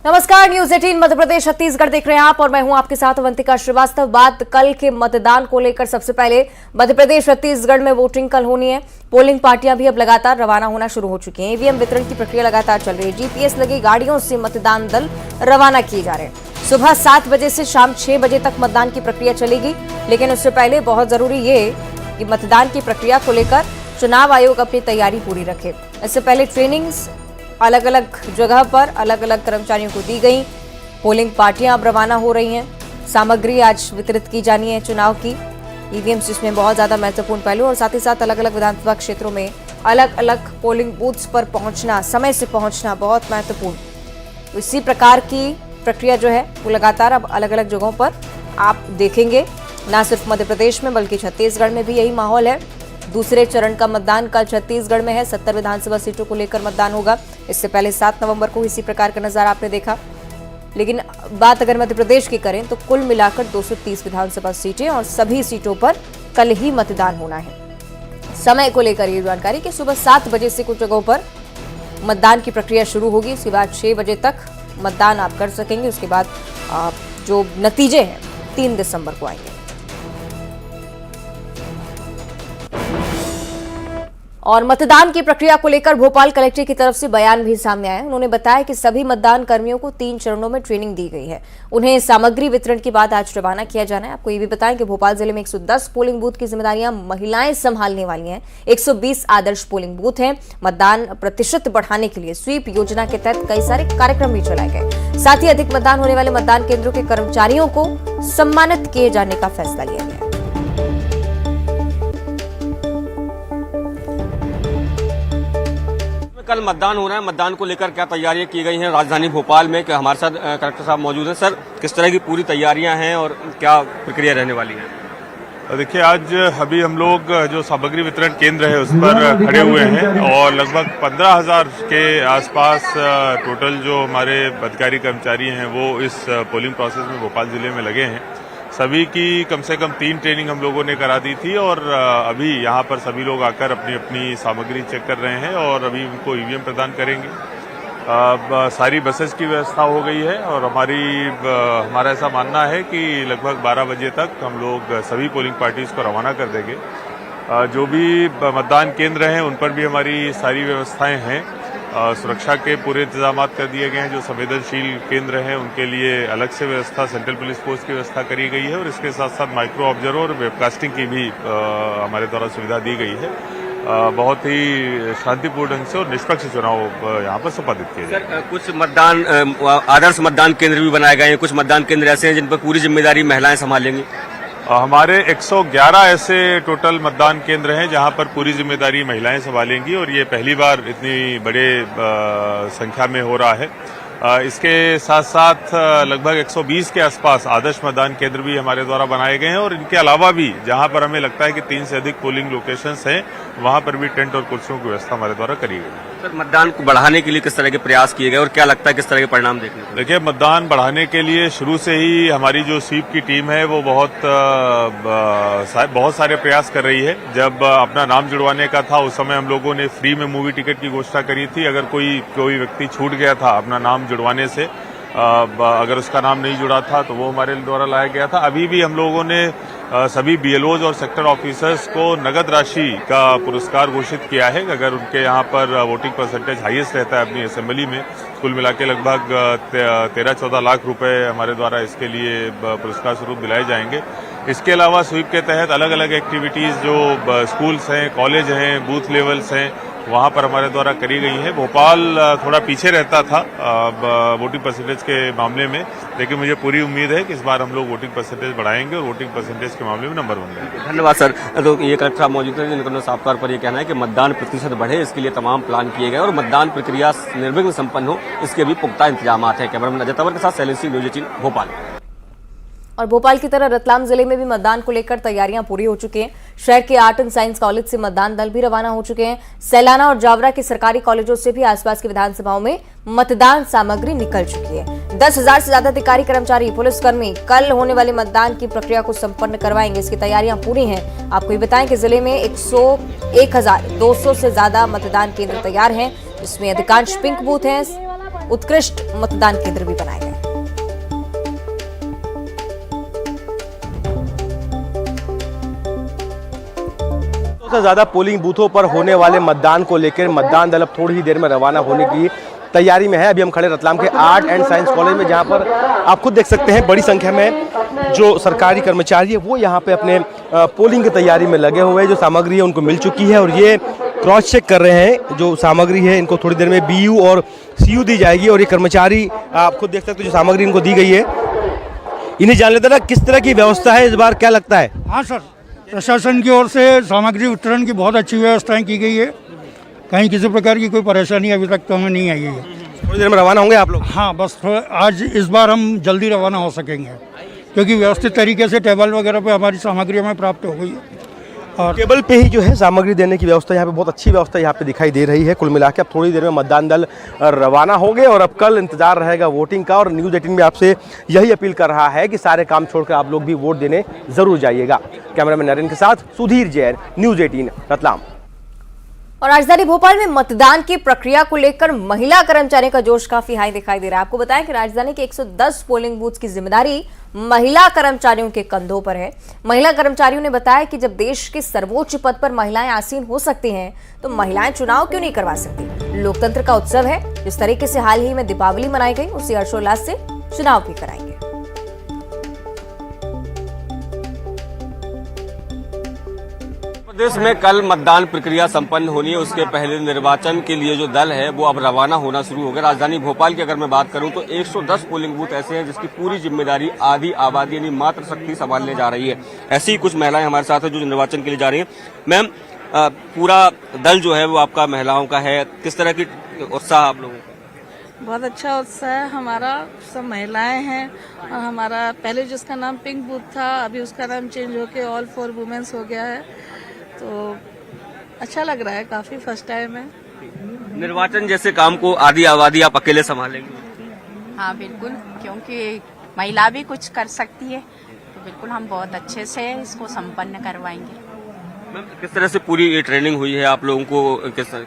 नमस्कार, न्यूज 18 मध्य प्रदेश छत्तीसगढ़ देख रहे हैं आप और मैं हूं आपके साथ अवंतिका श्रीवास्तव। बात कल के मतदान को लेकर सबसे पहले मध्य प्रदेश छत्तीसगढ़ में वोटिंग कल होनी है। पोलिंग पार्टियां भी अब लगातार रवाना होना शुरू हो चुकी हैं। ईवीएम वितरण की प्रक्रिया लगातार चल रही है। जीपीएस लगी गाड़ियों से मतदान दल रवाना किए जा रहे हैं। सुबह 7 बजे से शाम 6 बजे तक मतदान की प्रक्रिया चलेगी, लेकिन उससे पहले बहुत जरूरी ये कि मतदान की प्रक्रिया को लेकर चुनाव आयोग अपनी तैयारी पूरी रखे। इससे पहले ट्रेनिंग्स अलग अलग जगह पर अलग अलग कर्मचारियों को दी गई। पोलिंग पार्टियां अब रवाना हो रही हैं। सामग्री आज वितरित की जानी है चुनाव की। ईवीएम जिसमें बहुत ज्यादा महत्वपूर्ण पहलू और साथ ही साथ अलग अलग विधानसभा क्षेत्रों में अलग अलग पोलिंग बूथ्स पर पहुंचना, समय से पहुंचना बहुत महत्वपूर्ण। इसी प्रकार की प्रक्रिया जो है वो लगातार अब अलग अलग जगहों पर आप देखेंगे। न सिर्फ मध्य प्रदेश में बल्कि छत्तीसगढ़ में भी यही माहौल है। दूसरे चरण का मतदान कल छत्तीसगढ़ में है। 70 विधानसभा सीटों को लेकर मतदान होगा। इससे पहले 7 नवंबर को इसी प्रकार का नजारा आपने देखा। लेकिन बात अगर मध्य प्रदेश की करें तो कुल मिलाकर 230 विधानसभा सीटें और सभी सीटों पर कल ही मतदान होना है। समय को लेकर ये जानकारी कि सुबह 7 बजे से कुछ जगहों पर मतदान की प्रक्रिया शुरू होगी। उसके बाद 6 बजे तक मतदान आप कर सकेंगे। उसके बाद जो नतीजे हैं 3 दिसंबर को आएंगे। और मतदान की प्रक्रिया को लेकर भोपाल कलेक्टर की तरफ से बयान भी सामने आया। उन्होंने बताया कि सभी मतदान कर्मियों को 3 चरणों में ट्रेनिंग दी गई है। उन्हें सामग्री वितरण के बाद आज रवाना किया जाना है। आपको ये भी बताएं कि भोपाल जिले में 110 पोलिंग बूथ की जिम्मेदारियां महिलाएं संभालने वाली हैं। 120 आदर्श पोलिंग बूथ हैं। मतदान प्रतिशत बढ़ाने के लिए स्वीप योजना के तहत कई सारे कार्यक्रम भी चलाए गए। साथ ही अधिक मतदान होने वाले मतदान केंद्रों के कर्मचारियों को सम्मानित किए जाने का फैसला लिया गया। कल मतदान हो रहा है। मतदान को लेकर क्या तैयारियां की गई हैं राजधानी भोपाल में? कि हमारे साथ कलेक्टर साहब मौजूद हैं। सर, किस तरह की पूरी तैयारियां हैं और क्या प्रक्रिया रहने वाली है? देखिए, आज अभी हम लोग जो सामग्री वितरण केंद्र है उस पर खड़े हुए हैं और लगभग 15,000 के आसपास टोटल जो हमारे अधिकारी कर्मचारी हैं वो इस पोलिंग प्रोसेस में भोपाल जिले में लगे हैं। सभी की कम से कम 3 ट्रेनिंग हम लोगों ने करा दी थी और अभी यहाँ पर सभी लोग आकर अपनी अपनी सामग्री चेक कर रहे हैं और अभी उनको ईवीएम प्रदान करेंगे। सारी बसेस की व्यवस्था हो गई है और हमारा ऐसा मानना है कि लगभग 12 बजे तक हम लोग सभी पोलिंग पार्टीज को रवाना कर देंगे। जो भी मतदान केंद्र हैं उन पर भी हमारी सारी व्यवस्थाएं हैं। सुरक्षा के पूरे इंतजाम कर दिए गए हैं। जो संवेदनशील केंद्र हैं उनके लिए अलग से व्यवस्था, सेंट्रल पुलिस फोर्स की व्यवस्था करी गई है और इसके साथ साथ माइक्रो ऑब्जर्वर और वेबकास्टिंग की भी हमारे द्वारा सुविधा दी गई है। बहुत ही शांतिपूर्ण ढंग से और निष्पक्ष चुनाव यहाँ पर संपादित किए जाएंगे। कुछ मतदान आदर्श मतदान केंद्र भी बनाए गए हैं। कुछ मतदान केंद्र ऐसे हैं जिन पर पूरी जिम्मेदारी महिलाएं संभालेंगी। हमारे 111 ऐसे टोटल मतदान केंद्र हैं जहां पर पूरी जिम्मेदारी महिलाएं संभालेंगी और ये पहली बार इतनी बड़े संख्या में हो रहा है। इसके साथ साथ लगभग 120 के आसपास आदर्श मतदान केंद्र भी हमारे द्वारा बनाए गए हैं और इनके अलावा भी जहां पर हमें लगता है कि 3 से अधिक पोलिंग लोकेशंस हैं वहां पर भी टेंट और कुर्सियों की व्यवस्था हमारे द्वारा करी गई है। सर, मतदान को बढ़ाने के लिए किस तरह के प्रयास किए गए और क्या लगता है किस तरह के परिणाम देखने को? देखिए, मतदान बढ़ाने के लिए शुरू से ही हमारी जो स्वीप की टीम है वो बहुत सारे प्रयास कर रही है। जब अपना नाम जुड़वाने का था उस समय हम लोगों ने फ्री में मूवी टिकट की घोषणा करी थी। अगर कोई व्यक्ति छूट गया था अपना नाम जुड़वाने से, अगर उसका नाम नहीं जुड़ा था तो वो हमारे द्वारा लाया गया था। अभी भी हम लोगों ने सभी बीएलओज और सेक्टर ऑफिसर्स को नगद राशि का पुरस्कार घोषित किया है। अगर उनके यहाँ पर वोटिंग परसेंटेज हाईएस्ट रहता है अपनी असेंबली में, कुल मिला के लगभग 13-14 लाख रुपए हमारे द्वारा इसके लिए पुरस्कार स्वरूप दिलाए जाएंगे। इसके अलावा स्वीप के तहत अलग अलग एक्टिविटीज जो स्कूल्स हैं, कॉलेज हैं, बूथ लेवल्स हैं, वहां पर हमारे द्वारा करी गई है। भोपाल थोड़ा पीछे रहता था वोटिंग परसेंटेज के मामले में, लेकिन मुझे पूरी उम्मीद है कि इस बार हम लोग वोटिंग परसेंटेज बढ़ाएंगे और वोटिंग परसेंटेज के मामले में नंबर 1 रहेंगे। धन्यवाद सर। तो ये कलेक्टर साहब मौजूद हैं जिनका साफ तौर पर ये कहना है कि मतदान प्रतिशत बढ़े, इसके लिए तमाम प्लान किए गए और मतदान प्रक्रिया निर्विघ्न संपन्न हो, इसके भी पुख्ता इंतजाम है। कैमरामैन अजय तंवर के साथ शैलेश सिंह, न्यूज 18 भोपाल। और भोपाल की तरह रतलाम जिले में भी मतदान को लेकर तैयारियां पूरी हो चुकी हैं। शहर के आर्ट एंड साइंस कॉलेज से मतदान दल भी रवाना हो चुके हैं। सैलाना और जावरा के सरकारी कॉलेजों से भी आसपास की विधानसभाओं में मतदान सामग्री निकल चुकी है। 10,000 से ज्यादा अधिकारी, कर्मचारी, पुलिसकर्मी कल होने वाले मतदान की प्रक्रिया को संपन्न करवाएंगे। इसकी तैयारियां पूरी हैं। आपको ये बताएं कि जिले में 1,200 से ज्यादा मतदान केंद्र तैयार हैं, जिसमें अधिकांश पिंक बूथ हैं। उत्कृष्ट मतदान केंद्र भी बनाए गए। से ज्यादा पोलिंग बूथों पर होने वाले मतदान को लेकर मतदान दल अब थोड़ी ही देर में रवाना होने की तैयारी में है। अभी हम खड़े रतलाम के आर्ट एंड साइंस कॉलेज में, जहां पर आप खुद देख सकते हैं बड़ी संख्या में जो सरकारी कर्मचारी है वो यहां पे अपने पोलिंग की तैयारी में लगे हुए हैं। जो सामग्री है उनको मिल चुकी है और ये क्रॉस चेक कर रहे हैं। जो सामग्री है इनको थोड़ी देर में BU और CU दी जाएगी और ये कर्मचारी आप खुद देख सकते हैं जो सामग्री इनको दी गई है। इन्हें जान लेते ना किस तरह की व्यवस्था है इस बार, क्या लगता है? हाँ सर, प्रशासन की ओर से सामग्री वितरण की बहुत अच्छी व्यवस्थाएं की गई है। कहीं किसी प्रकार की कोई परेशानी अभी तक तो हमें नहीं आई है। थोड़ी देर में रवाना होंगे आप लोग? हाँ, बस आज इस बार हम जल्दी रवाना हो सकेंगे क्योंकि व्यवस्थित तरीके से टेबल वगैरह पे हमारी सामग्री हमें प्राप्त हो गई है। और टेबल पे ही जो है सामग्री देने की व्यवस्था यहाँ पे बहुत अच्छी व्यवस्था यहाँ पे दिखाई दे रही है। कुल मिला के अब थोड़ी देर में मतदान दल रवाना हो गए और अब कल इंतजार रहेगा वोटिंग का। और न्यूज़ 18 में आपसे यही अपील कर रहा है कि सारे काम छोड़कर आप लोग भी वोट देने जरूर जाइएगा। कैमरामैन नरेंद्र के साथ सुधीर जैन, न्यूज़ 18 रतलाम। और राजधानी भोपाल में मतदान की प्रक्रिया को लेकर महिला कर्मचारियों का जोश काफी हाई दिखाई दे रहा है। आपको बताएं कि राजधानी के 110 पोलिंग बूथ की जिम्मेदारी महिला कर्मचारियों के कंधों पर है। महिला कर्मचारियों ने बताया कि जब देश के सर्वोच्च पद पर महिलाएं आसीन हो सकती हैं, तो महिलाएं चुनाव क्यों नहीं करवा सकती? लोकतंत्र का उत्सव है। जिस तरीके से हाल ही में दीपावली मनाई गई, उसी हर्षोल्लास से चुनाव भी कराएंगे। प्रदेश में कल मतदान प्रक्रिया संपन्न होनी है। उसके पहले निर्वाचन के लिए जो दल है वो अब रवाना होना शुरू हो गया। राजधानी भोपाल की अगर मैं बात करूं तो 110 पोलिंग बूथ ऐसे हैं जिसकी पूरी जिम्मेदारी आधी आबादी यानी मात्र शक्ति संभालने जा रही है। ऐसी ही कुछ महिलाएं हमारे साथ है जो निर्वाचन के लिए जा रही है। मैम, पूरा दल जो है वो आपका महिलाओं का है, किस तरह की उत्साह आप लोगों का? बहुत अच्छा उत्साह है हमारा। सब महिलाएं हैं और हमारा पहले जिसका नाम पिंक बूथ था अभी उसका नाम चेंज होके ऑल फॉर वुमेन्स हो गया है। तो अच्छा लग रहा है, काफी फर्स्ट टाइम है। निर्वाचन जैसे काम को आधी आबादी आप अकेले संभालेंगे? हाँ बिल्कुल, क्योंकि महिला भी कुछ कर सकती है तो बिल्कुल हम बहुत अच्छे से इसको संपन्न करवाएंगे। मैम, किस तरह से पूरी ये ट्रेनिंग हुई है आप लोगों को? किस तरह?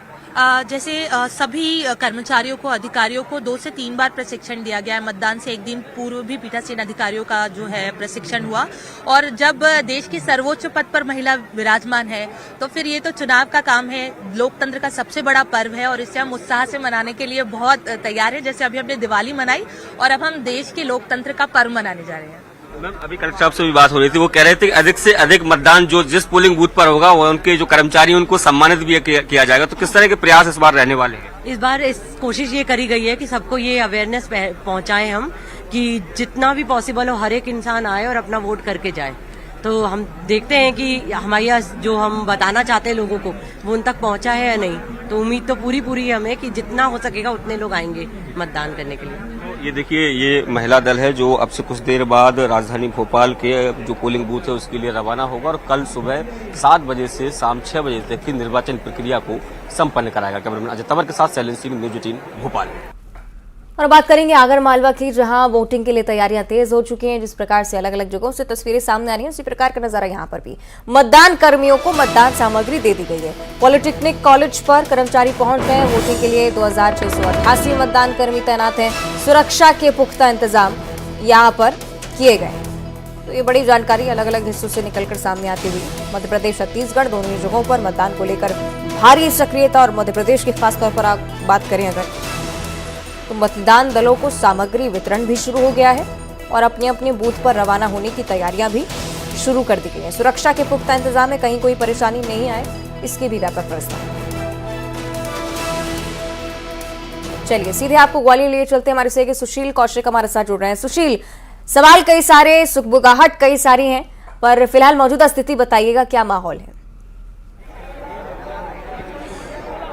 जैसे सभी कर्मचारियों को, अधिकारियों को 2 से 3 बार प्रशिक्षण दिया गया है। मतदान से एक दिन पूर्व भी पीठासीन अधिकारियों का जो है प्रशिक्षण हुआ। और जब देश के सर्वोच्च पद पर महिला विराजमान है तो फिर ये तो चुनाव का काम है, लोकतंत्र का सबसे बड़ा पर्व है और इसे हम उत्साह से मनाने के लिए बहुत तैयार है। जैसे अभी हमने दिवाली मनाई और अब हम देश के लोकतंत्र का पर्व मनाने जा रहे हैं। मैम, अभी कलेक्टर साहब से भी बात हो रही थी, वो कह रहे थे कि अधिक से अधिक मतदान जो जिस पोलिंग बूथ पर होगा वो उनके जो कर्मचारी उनको सम्मानित भी किया जाएगा। तो किस तरह के प्रयास इस बार रहने वाले हैं? इस बार इस कोशिश ये करी गई है कि सबको ये अवेयरनेस पहुंचाएं हम कि जितना भी पॉसिबल हो हर एक इंसान आए और अपना वोट करके जाए। तो हम देखते हैं कि हमारे यहाँ जो हम बताना चाहते हैं लोगों को वो उन तक पहुंचा है या नहीं। तो उम्मीद तो पूरी है हमें कि जितना हो सकेगा उतने लोग आएंगे मतदान करने के लिए। ये देखिए, ये महिला दल है जो अब से कुछ देर बाद राजधानी भोपाल के जो पोलिंग बूथ है उसके लिए रवाना होगा और कल सुबह 7 बजे से शाम 6 बजे तक की निर्वाचन प्रक्रिया को संपन्न कराएगा। कैमरामैन अजय तंवर के साथ शैलेंद्र सिंह, न्यूज़ 18 भोपाल। और बात करेंगे आगर मालवा की, जहां वोटिंग के लिए तैयारियां तेज हो चुकी हैं। जिस प्रकार से अलग अलग जगहों से तस्वीरें सामने आ रही हैं, उसी प्रकार का नजारा यहां पर भी। मतदान कर्मियों को मतदान सामग्री दे दी गई है। पॉलिटेक्निक कॉलेज पर कर्मचारी पहुंच गए हैं। वोटिंग के लिए 2688 मतदान कर्मी तैनात हैं। सुरक्षा के पुख्ता इंतजाम यहां पर किए गए। तो ये बड़ी जानकारी अलग अलग हिस्सों से निकलकर सामने आती हुई मध्य प्रदेश छत्तीसगढ़ दोनों ही जगहों पर मतदान को लेकर भारी सक्रियता। और मध्य प्रदेश की खासतौर पर आप बात करें अगर, तो मतदान दलों को सामग्री वितरण भी शुरू हो गया है और अपने अपने बूथ पर रवाना होने की तैयारियां भी शुरू कर दी गई हैं। सुरक्षा के पुख्ता इंतजाम में कहीं कोई परेशानी नहीं आए, इसकी भी व्यापक व्यवस्था है। चलिए सीधे आपको ग्वालियर लिए चलते हैं। हमारे सहयोगी सुशील कौशिक हमारे साथ जुड़ रहे हैं। सुशील, सवाल कई सारे, सुखबुगाहट कई सारी हैं, पर फिलहाल मौजूदा स्थिति बताइएगा, क्या माहौल है?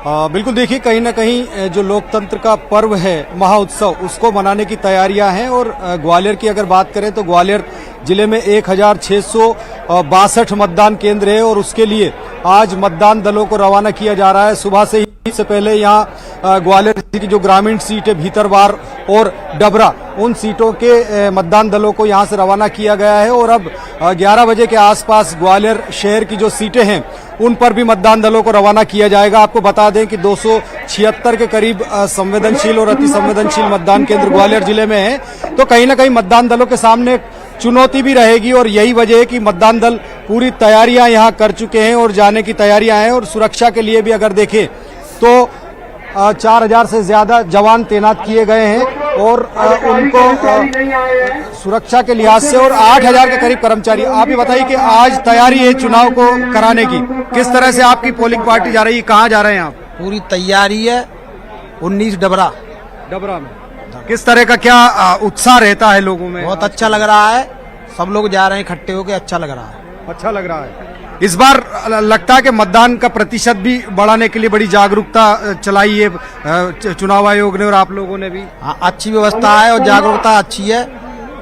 बिल्कुल, देखिए कहीं ना कहीं जो लोकतंत्र का पर्व है, महाउत्सव, उसको मनाने की तैयारियां हैं। और ग्वालियर की अगर बात करें तो ग्वालियर जिले में 1662 मतदान केंद्र है और उसके लिए आज मतदान दलों को रवाना किया जा रहा है। सुबह से ही इससे पहले यहाँ ग्वालियर की जो ग्रामीण सीट है भीतरवार और डबरा, उन सीटों के मतदान दलों को यहाँ से रवाना किया गया है और अब 11 बजे के आसपास ग्वालियर शहर की जो सीटें हैं उन पर भी मतदान दलों को रवाना किया जाएगा। आपको बता दें कि 276 के करीब संवेदनशील और अति संवेदनशील मतदान केंद्र ग्वालियर जिले में है, तो कहीं ना कहीं मतदान दलों के सामने चुनौती भी रहेगी और यही वजह है कि मतदान दल पूरी तैयारियां यहाँ कर चुके हैं और जाने की तैयारियां हैं। और सुरक्षा के लिए भी अगर देखें तो 4000 से ज्यादा जवान तैनात किए गए हैं और उनको सुरक्षा के लिहाज से और 8000 के करीब कर्मचारी। आप ये बताइए कि आज तैयारी है चुनाव को कराने की, किस तरह से आपकी पोलिंग पार्टी जा रही है, कहाँ जा रहे हैं आप? पूरी तैयारी है 19 डबरा में। किस तरह का क्या उत्साह रहता है लोगों में? बहुत अच्छा लग रहा है, सब लोग जा रहे हैं इकट्ठे होकर, अच्छा लग रहा है। अच्छा लग रहा है। इस बार लगता है कि मतदान का प्रतिशत भी बढ़ाने के लिए बड़ी जागरूकता चलाई है चुनाव आयोग ने और आप लोगों ने भी। हाँ, अच्छी व्यवस्था है और जागरूकता अच्छी है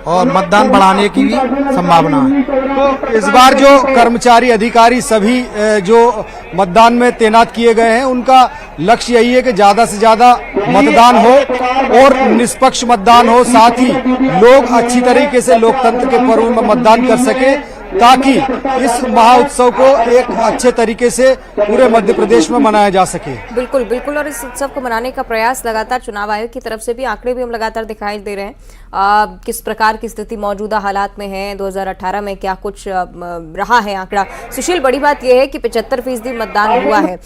और मतदान बढ़ाने की भी संभावना है। तो इस बार जो कर्मचारी अधिकारी सभी जो मतदान में तैनात किए गए हैं उनका लक्ष्य यही है कि ज्यादा से ज्यादा मतदान हो और निष्पक्ष मतदान हो, साथ ही लोग अच्छी तरीके से लोकतंत्र के पर्व में मतदान कर सके ताकि इस महाउत्सव को एक अच्छे तरीके से पूरे मध्य प्रदेश में मनाया जा सके। बिल्कुल बिल्कुल, और इस उत्सव को मनाने का प्रयास लगातार चुनाव आयोग की तरफ से भी, आंकड़े भी हम लगातार दिखाई दे रहे हैं किस प्रकार की स्थिति मौजूदा हालात में है, 2018 में क्या कुछ रहा है आंकड़ा। सुशील, बड़ी बात यह है कि 75% मतदान हुआ है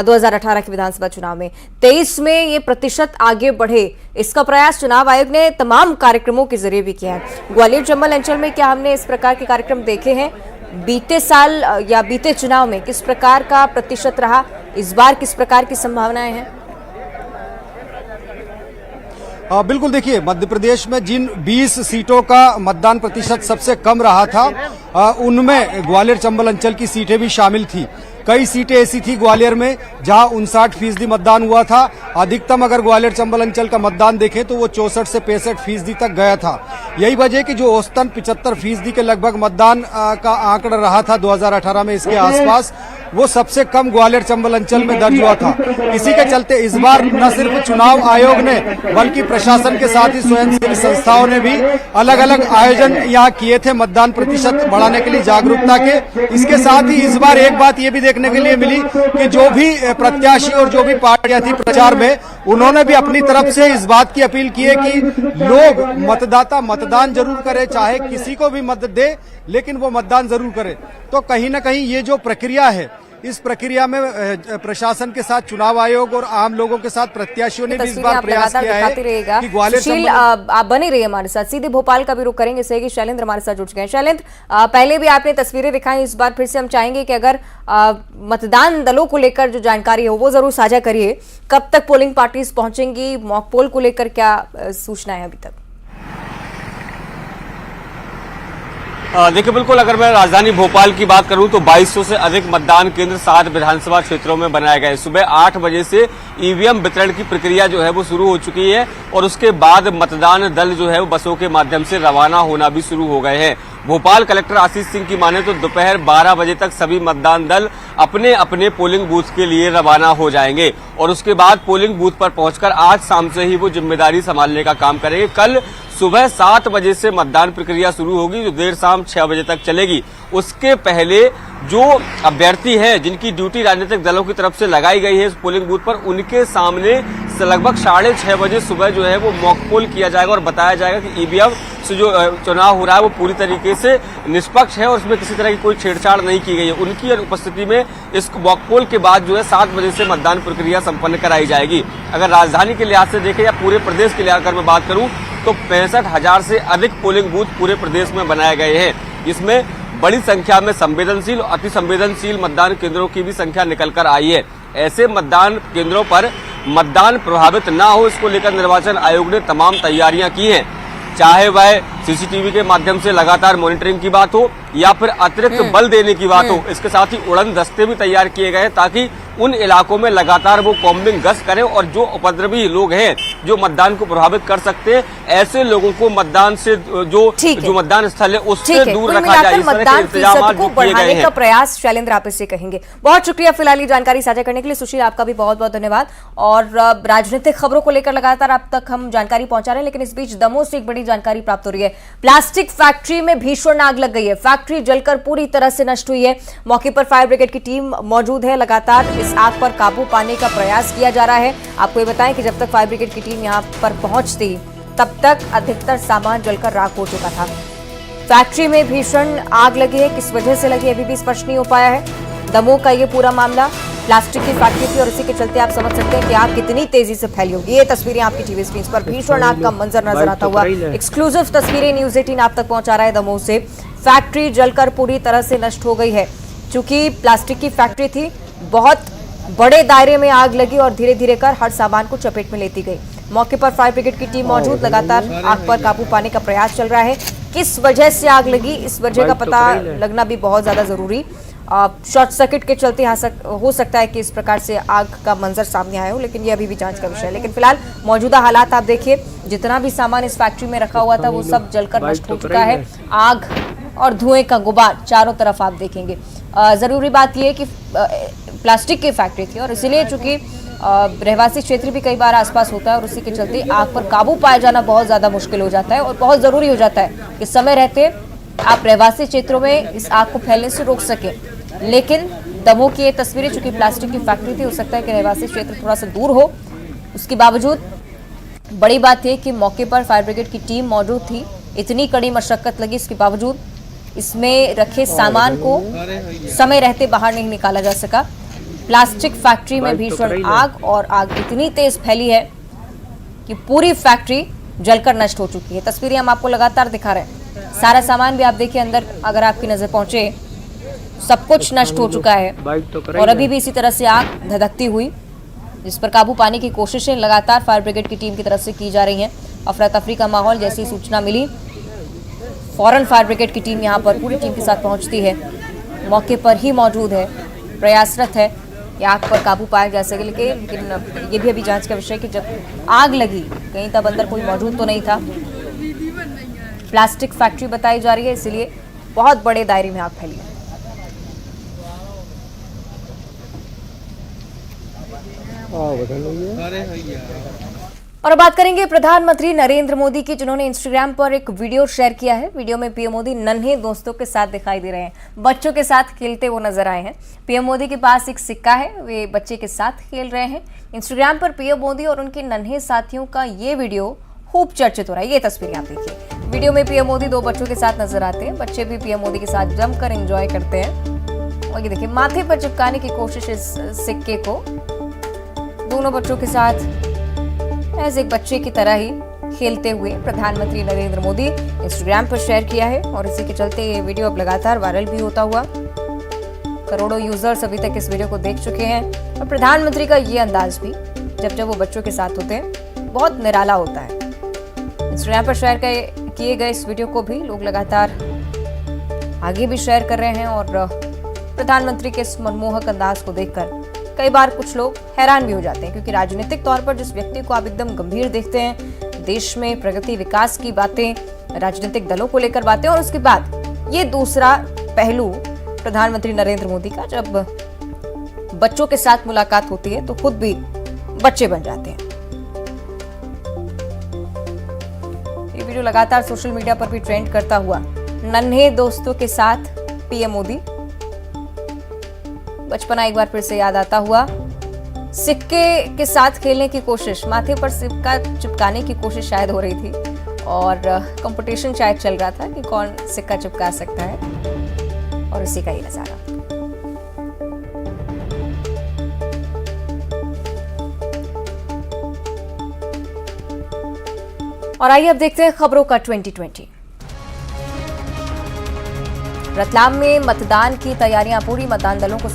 2018 के विधानसभा चुनाव में। 23 में ये प्रतिशत आगे बढ़े, इसका प्रयास चुनाव आयोग ने तमाम कार्यक्रमों के जरिए भी किया है। ग्वालियर चंबल अंचल में क्या हमने इस प्रकार के कार्यक्रम देखे हैं? बीते साल या बीते चुनाव में किस प्रकार का प्रतिशत रहा, इस बार किस प्रकार की संभावनाएं हैं? बिल्कुल, देखिए मध्य प्रदेश में जिन 20 सीटों का मतदान प्रतिशत सबसे कम रहा था उनमें ग्वालियर चंबल अंचल की सीटें भी शामिल थी। कई सीटें ऐसी थी ग्वालियर में जहां 59% मतदान हुआ था। अधिकतम अगर ग्वालियर चंबल अंचल का मतदान देखें तो वो 64 से 65% तक गया था। यही वजह है कि जो औसतन 75% के लगभग मतदान का आंकड़ा रहा था 2018 में इसके आसपास, वो सबसे कम ग्वालियर चंबल अंचल में दर्ज हुआ था। इसी के चलते इस बार न सिर्फ चुनाव आयोग ने बल्कि प्रशासन के साथ ही स्वयंसेवी संस्थाओं ने भी अलग अलग आयोजन यहाँ किए थे मतदान प्रतिशत बढ़ाने के लिए, जागरूकता के। इसके साथ ही इस बार एक बात ये भी देखने के लिए मिली कि जो भी प्रत्याशी और जो भी पार्टियां थी प्रचार में, उन्होंने भी अपनी तरफ से इस बात की अपील की है कि लोग मतदाता मतदान जरूर करे, चाहे किसी को भी मत दे लेकिन वो मतदान जरूर करे। तो कहीं ना कहीं ये जो प्रक्रिया है, इस प्रक्रिया में प्रशासन के साथ चुनाव आयोग और आम लोगों के साथ प्रत्याशियों ने भी इस बार प्रयास किया है कि ग्वालियर। आप बने रहिए हमारे साथ, सीधे भोपाल का भी रुख करेंगे। सही कि शैलेंद्र हमारे साथ जुड़ चुके हैं। शैलेंद्र, पहले भी आपने तस्वीरें दिखाई, इस बार फिर से हम चाहेंगे कि अगर मतदान दलों को लेकर जो जानकारी हो वो जरूर साझा करिए। कब तक पोलिंग पार्टीज पहुंचेंगी, मॉक पोल को लेकर क्या सूचना है अभी तक? देखिए, बिल्कुल अगर मैं राजधानी भोपाल की बात करूं तो 2200 से अधिक मतदान केंद्र 7 विधानसभा क्षेत्रों में बनाए गए। सुबह 8 बजे से ईवीएम वितरण की प्रक्रिया जो है वो शुरू हो चुकी है और उसके बाद मतदान दल जो है वो बसों के माध्यम से रवाना होना भी शुरू हो गए हैं। भोपाल कलेक्टर आशीष सिंह की माने तो दोपहर 12 बजे तक सभी मतदान दल अपने अपने पोलिंग बूथ के लिए रवाना हो जाएंगे और उसके बाद पोलिंग बूथ पर पहुंचकर आज शाम से ही वो जिम्मेदारी संभालने का काम करेंगे। कल सुबह 7 बजे से मतदान प्रक्रिया शुरू होगी जो देर शाम 6 बजे तक चलेगी। उसके पहले जो अभ्यर्थी हैं जिनकी ड्यूटी राजनीतिक दलों की तरफ से लगाई गई है इस पोलिंग बूथ पर, उनके सामने से लगभग 6:30 बजे सुबह जो है वो मॉक पोल किया जाएगा और बताया जाएगा कि ईवीएम से जो चुनाव हो रहा है वो पूरी तरीके से निष्पक्ष है और उसमें किसी तरह की कोई छेड़छाड़ नहीं की गई है। उनकी उपस्थिति में इस मॉक पोल के बाद जो है 7 बजे से मतदान प्रक्रिया संपन्न कराई जाएगी। अगर राजधानी के लिहाज से देखें या पूरे प्रदेश के लिहाज अगर मैं बात करूं तो 65,000 से अधिक पोलिंग बूथ पूरे प्रदेश में बनाए गए हैं, जिसमें बड़ी संख्या में संवेदनशील और अति संवेदनशील मतदान केंद्रों की भी संख्या निकल कर आई है। ऐसे मतदान केंद्रों पर मतदान प्रभावित न हो, इसको लेकर निर्वाचन आयोग ने तमाम तैयारियां की हैं, चाहे वह सीसीटीवी के माध्यम से लगातार मॉनिटरिंग की बात हो या फिर अतिरिक्त बल देने की बात हो। इसके साथ ही उड़न दस्ते भी तैयार किए गए ताकि उन इलाकों में लगातार वो कॉम्बिंग गश्त करें और जो उपद्रवी लोग हैं जो मतदान को प्रभावित कर सकते हैं, ऐसे लोगों को मतदान से जो मतदान स्थल है उससे दूर रखा जाए। इस तरह के इंतजाम को बढ़ाने का प्रयास शैलेंद्र आप इससे कहेंगे। बहुत शुक्रिया फिलहाल ये जानकारी साझा करने के लिए। सुशील, आपका भी बहुत बहुत धन्यवाद। और राजनीतिक खबरों को लेकर लगातार अब तक हम जानकारी पहुंचा रहे हैं, लेकिन इस बीच दमोह से एक बड़ी जानकारी प्राप्त हो रही है। प्लास्टिक फैक्ट्री में भीषण आग लग गई है। फैक्ट्री जलकर पूरी तरह से नष्ट हुई है। मौके पर फायर ब्रिगेड की टीम मौजूद है। लगातार इस आग पर काबू पाने का प्रयास किया जा रहा है। आपको ये बताएं कि जब तक फायर ब्रिगेड की टीम यहां पर पहुंचती तब तक अधिकतर सामान जलकर राख हो चुका था। फैक्ट्री में भीषण आग लगी है, किस वजह से लगी अभी भी स्पष्ट नहीं हो पाया है। दमोह का ये पूरा मामला प्लास्टिक की फैक्ट्री थी और इसी के चलते आप समझ सकते हैं कि आग कितनी तेजी से फैली होगी। ये तस्वीरें आपकी टीवी स्क्रीन पर भीषण आग का मंजर नजर आता हुआ एक्सक्लूसिव तस्वीरें न्यूज 18 आप तक पहुंचा रहा है दमोह से। फैक्ट्री जलकर पूरी तरह से नष्ट हो गई है। चूंकि प्लास्टिक की फैक्ट्री थी, बहुत बड़े दायरे में आग लगी और धीरे धीरे कर हर सामान को चपेट में लेती गई। मौके पर फायर ब्रिगेड की टीम मौजूद, लगातार आग पर काबू पाने का प्रयास चल रहा है। किस वजह से आग लगी, इस वजह का पता लगना भी बहुत ज्यादा जरूरी। शॉर्ट सर्किट के चलते हो सकता है कि इस प्रकार से आग का मंजर सामने आया हो, लेकिन ये अभी भी जांच का विषय है। लेकिन फिलहाल मौजूदा हालात आप देखिए, जितना भी सामान इस फैक्ट्री में रखा हुआ था वो सब जलकर नष्ट हो चुका है। आग और धुएं का गुबार चारों तरफ आप देखेंगे। जरूरी बात यह है कि प्लास्टिक की फैक्ट्री थी और इसीलिए चूंकि रहवासी क्षेत्र भी कई बार आसपास होता है और उसी के चलते आग पर काबू पाया जाना बहुत ज्यादा मुश्किल हो जाता है और बहुत जरूरी हो जाता है कि समय रहते आप रहवासी क्षेत्रों में इस आग को फैलने से रोक सके। लेकिन दमोह की ये तस्वीरें, चूंकि प्लास्टिक की फैक्ट्री थी, हो सकता है कि रहवासी क्षेत्र थोड़ा सा दूर हो, उसके बावजूद बड़ी बात यह कि मौके पर फायर ब्रिगेड की टीम मौजूद थी। इतनी कड़ी मशक्कत लगी, इसके बावजूद इसमें रखे सामान को समय रहते बाहर नहीं निकाला जा सका। प्लास्टिक फैक्ट्री में भीषण आग और आग इतनी तेज फैली है कि पूरी फैक्ट्री जलकर नष्ट हो चुकी है। तस्वीरें हम आपको लगातार दिखा रहे हैं। सारा सामान भी आप देखिए, अंदर अगर आपकी नजर पहुंचे सब कुछ नष्ट हो चुका है और अभी भी इसी तरह से आग धधकती हुई, जिस पर काबू पाने की कोशिशें लगातार फायर ब्रिगेड की टीम की तरफ से की जा रही हैं। अफरा तफरी का माहौल, जैसी सूचना मिली फौरन फायर ब्रिगेड की टीम यहां पर पूरी टीम के साथ पहुंचती है, मौके पर ही मौजूद है, प्रयासरत है कि आग पर काबू पाया जा सके। लेकिन ये भी अभी जांच का विषय कि जब आग लगी कहीं तब अंदर कोई मौजूद तो नहीं था। प्लास्टिक फैक्ट्री बताई जा रही है, इसलिए बहुत बड़े दायरे में आग फैली है। और अब बात करेंगे प्रधानमंत्री नरेंद्र मोदी की, जिन्होंने इंस्टाग्राम पर एक वीडियो शेयर किया है। वीडियो में पीएम मोदी नन्हे दोस्तों के साथ दिखाई दे रहे हैं, बच्चों के साथ खेलते वो नजर आए हैं। पीएम मोदी के पास एक सिक्का है, वे बच्चे के साथ खेल रहे हैं। इंस्टाग्राम पर पीएम मोदी और उनके नन्हे साथियों का ये वीडियो खूब चर्चित हो रहा है। ये तस्वीरें आप देखिए, वीडियो में पीएम मोदी दो बच्चों के साथ नजर आते हैं। बच्चे भी पीएम मोदी के साथ जमकर एंजॉय करते हैं। और ये देखिए, माथे पर चिपकाने की कोशिश इस सिक्के को दोनों बच्चों के साथ ऐसे एक बच्चे की तरह ही खेलते हुए प्रधानमंत्री नरेंद्र मोदी इंस्टाग्राम पर शेयर किया है और इसी के चलते ये वीडियो अब लगातार वायरल भी होता हुआ। करोड़ों यूजर्स अभी तक इस वीडियो को देख चुके हैं और प्रधानमंत्री का ये अंदाज भी जब वो बच्चों के साथ होते हैं बहुत निराला होता है। इंस्टाग्राम पर शेयर किए गए इस वीडियो को भी लोग लगातार आगे भी शेयर कर रहे हैं और प्रधानमंत्री के इस मनमोहक अंदाज को देखकर कई बार कुछ लोग हैरान भी हो जाते हैं, क्योंकि राजनीतिक तौर पर जिस व्यक्ति को आप एकदम गंभीर देखते हैं, देश में प्रगति विकास की बातें, राजनीतिक दलों को लेकर बातें, और उसके बाद ये दूसरा पहलू प्रधानमंत्री नरेंद्र मोदी का, जब बच्चों के साथ मुलाकात होती है तो खुद भी बच्चे बन जाते हैं। ये वीडियो लगातार सोशल मीडिया पर भी ट्रेंड करता हुआ, नन्हे दोस्तों के साथ पीएम मोदी, बचपना एक बार फिर से याद आता हुआ। सिक्के के साथ खेलने की कोशिश, माथे पर सिक्का चिपकाने की कोशिश शायद हो रही थी और कंपटीशन शायद चल रहा था कि कौन सिक्का चिपका सकता है, और इसी का ही नजारा। और आइए अब देखते हैं खबरों का 2020। रतलाम में मतदान की तैयारियां पूरी, मतदान दलों को